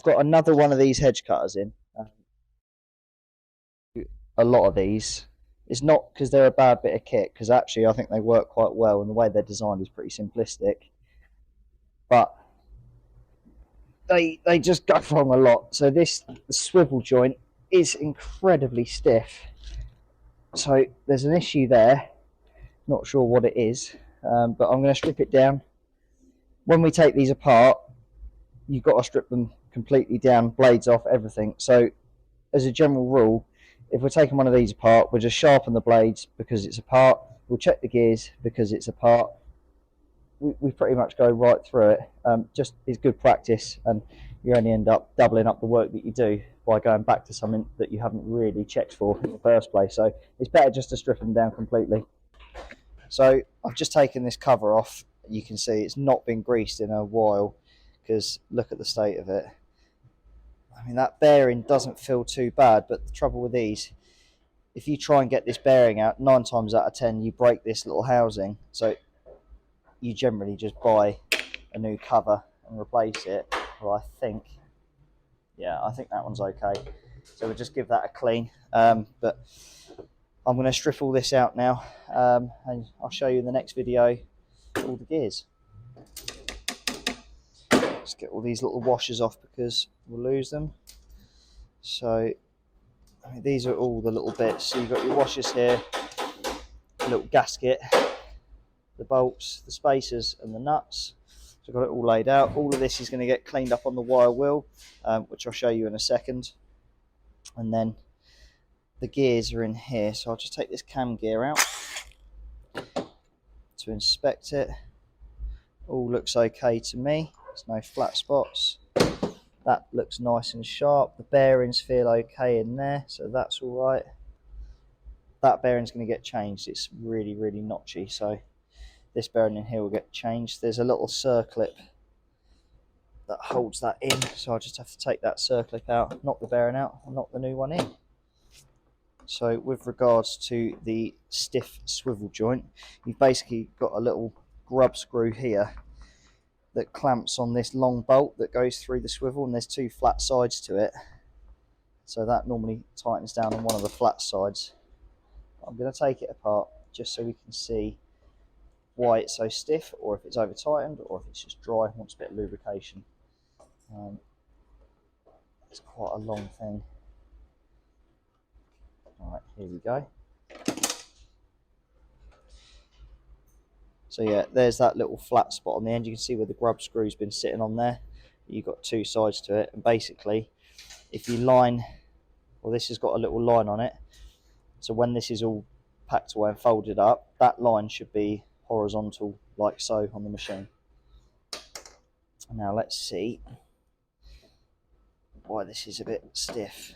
I've got another one of these hedge cutters in. A lot of these. It's not because they're a bad bit of kit, because actually I think they work quite well, and the way they're designed is pretty simplistic. But they just go wrong a lot. So the swivel joint is incredibly stiff. So there's an issue there. Not sure what it is, but I'm going to strip it down. When we take these apart, you've got to strip them completely down, blades off, everything. So as a general rule, if we're taking one of these apart, we'll just sharpen the blades because it's apart. We'll check the gears because it's apart. We pretty much go right through it. Just is good practice, and you only end up doubling up the work that you do by going back to something that you haven't really checked for in the first place. So it's better just to strip them down completely. So I've just taken this cover off. You can see it's not been greased in a while, because look at the state of it. I mean, that bearing doesn't feel too bad, but the trouble with these, if you try and get this bearing out, 9 times out of 10 you break this little housing. So you generally just buy a new cover and replace it. Well, I think that one's okay. So we'll just give that a clean. But I'm going to strip all this out now, and I'll show you in the next video all the gears. Let's get all these little washers off because we'll lose them. So I mean, these are all the little bits. So you've got your washers here, a little gasket, the bolts, the spacers and the nuts. So I've got it all laid out. All of this is going to get cleaned up on the wire wheel, which I'll show you in a second. And then the gears are in here. So I'll just take this cam gear out to inspect it. All looks okay to me. There's no flat spots. That looks nice and sharp. The bearings feel okay in there, so that's all right. That bearing's going to get changed. It's really, really notchy, so this bearing in here will get changed. There's a little circlip that holds that in, so I'll just have to take that circlip out, knock the bearing out, and knock the new one in. So with regards to the stiff swivel joint, you've basically got a little grub screw here that clamps on this long bolt that goes through the swivel, and there's 2 flat sides to it. So that normally tightens down on one of the flat sides. I'm going to take it apart just so we can see why it's so stiff, or if it's over tightened, or if it's just dry and wants a bit of lubrication. It's quite a long thing. Alright, here we go. So yeah, there's that little flat spot on the end. You can see where the grub screw's been sitting on there. You've got 2 sides to it, and basically if you line, well, this has got a little line on it, so when this is all packed away and folded up, that line should be horizontal like so on the machine. Now let's see why this is a bit stiff.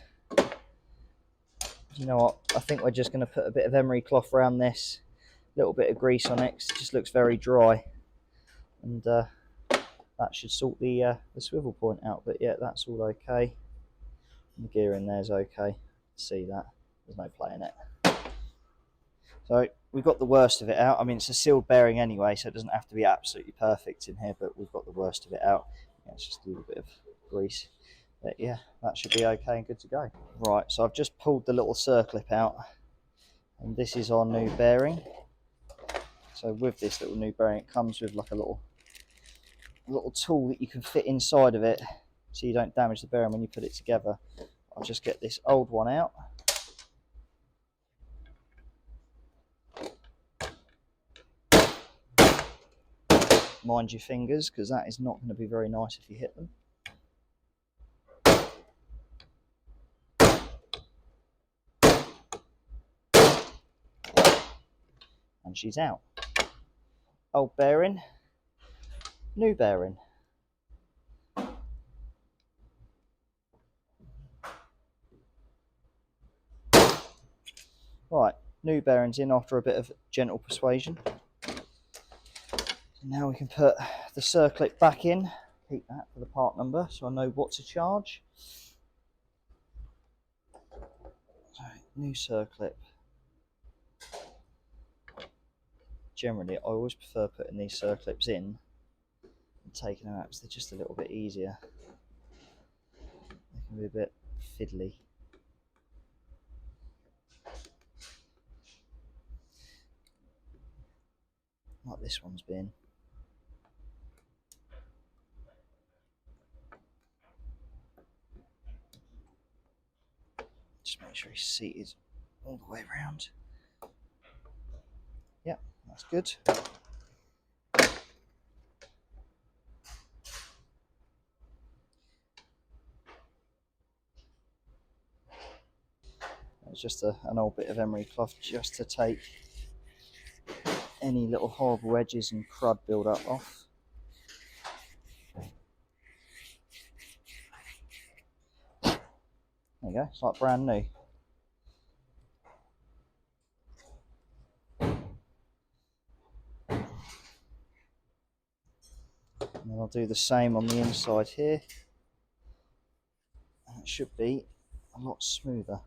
You know what, I think we're just going to put a bit of emery cloth around this, a little bit of grease on it, 'cause it just looks very dry, and that should sort the swivel point out. But yeah, that's all okay. The gear in there is okay. See that? There's no play in it. So we've got the worst of it out. I mean, it's a sealed bearing anyway, so it doesn't have to be absolutely perfect in here, but we've got the worst of it out. Yeah, it's just a little bit of grease. But yeah, that should be okay and good to go. Right, so I've just pulled the little circlip out, and this is our new bearing. So with this little new bearing, it comes with like a little tool that you can fit inside of it, so you don't damage the bearing when you put it together. I'll just get this old one out. Mind your fingers, because that is not going to be very nice if you hit them. And she's out. Old bearing, new bearing. Right, new bearing's in after a bit of gentle persuasion. Now we can put the circlip back in, keep that for the part number so I know what to charge. So, new circlip. Generally, I always prefer putting these circlips in and taking them out because they're just a little bit easier. can be a bit fiddly. Like this one's been. Just make sure he's seated all the way around. Yep, that's good. It's just an old bit of emery cloth just to take any little horrible edges and crud build up off. There you go, it's like brand new. And then I'll do the same on the inside here. And it should be a lot smoother.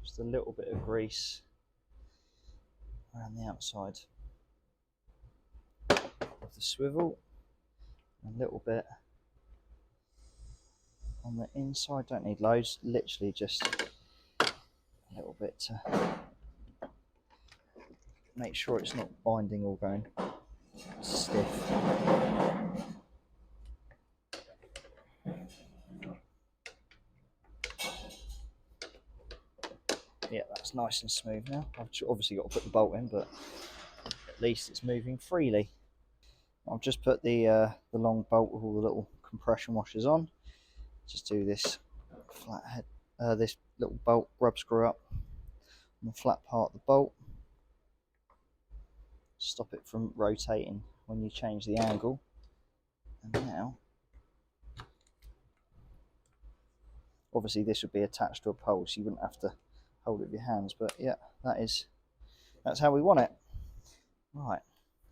Just a little bit of grease around the outside of the swivel. A little bit on the inside, don't need loads, literally just a little bit to make sure it's not binding or going stiff. Yeah, that's nice and smooth now. I've obviously got to put the bolt in, but at least it's moving freely. I've just put the long bolt with all the little compression washers on. Just do this flat head, this little bolt rub screw up on the flat part of the bolt. Stop it from rotating when you change the angle. And now, obviously this would be attached to a pole, so you wouldn't have to hold it with your hands, but yeah, that's how we want it. Right,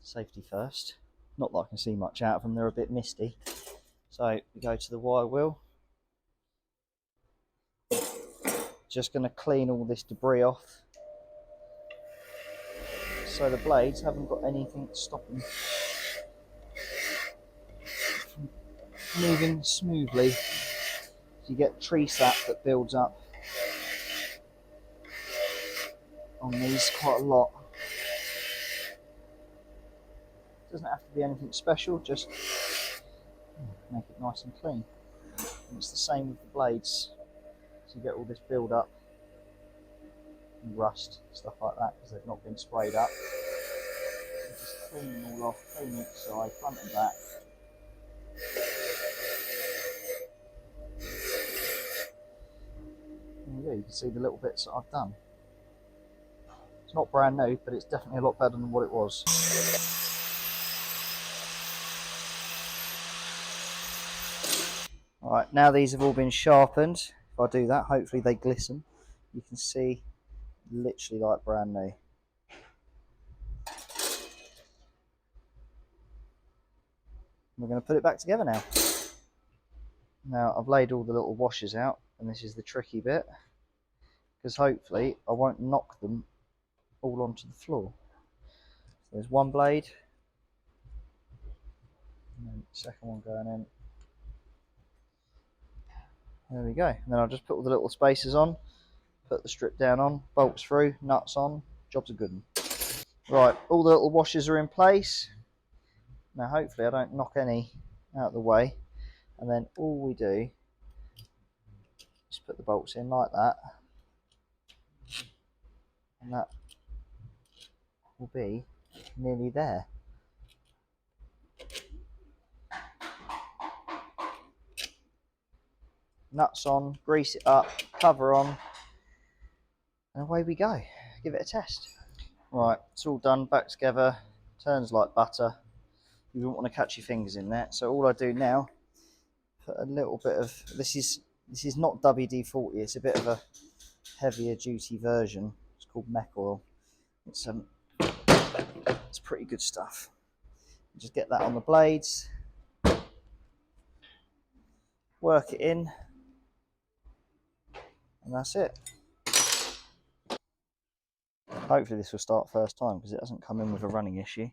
safety first. Not that I can see much out of them, they're a bit misty. So we go to the wire wheel. Just going to clean all this debris off, so the blades haven't got anything stopping from moving smoothly. So you get tree sap that builds up on these quite a lot. Doesn't have to be anything special, just make it nice and clean. And it's the same with the blades, so you get all this build up and rust, stuff like that, because they've not been sprayed up. So just clean them all off, clean each side, front and back. There you go, you can see the little bits that I've done. It's not brand new, but it's definitely a lot better than what it was. Alright, now these have all been sharpened. If I do that, hopefully they glisten. You can see literally like brand new. We're going to put it back together now. Now I've laid all the little washers out, and this is the tricky bit, because hopefully I won't knock them all onto the floor. So there's one blade, and then the second one going in. There we go. And then I'll just put all the little spacers on, put the strip down on, bolts through, nuts on, job's a good one. Right, all the little washers are in place. Now hopefully I don't knock any out of the way, and then all we do is put the bolts in like that, and that will be nearly there. Nuts on, grease it up, cover on, and away we go. Give it a test. Right, it's all done, back together, turns like butter. You wouldn't want to catch your fingers in there, so all I do now, put a little bit of, this is not WD-40, it's a bit of a heavier duty version. It's called mech oil. It's pretty good stuff. Just get that on the blades, work it in, and that's it. Hopefully this will start first time, because it hasn't come in with a running issue.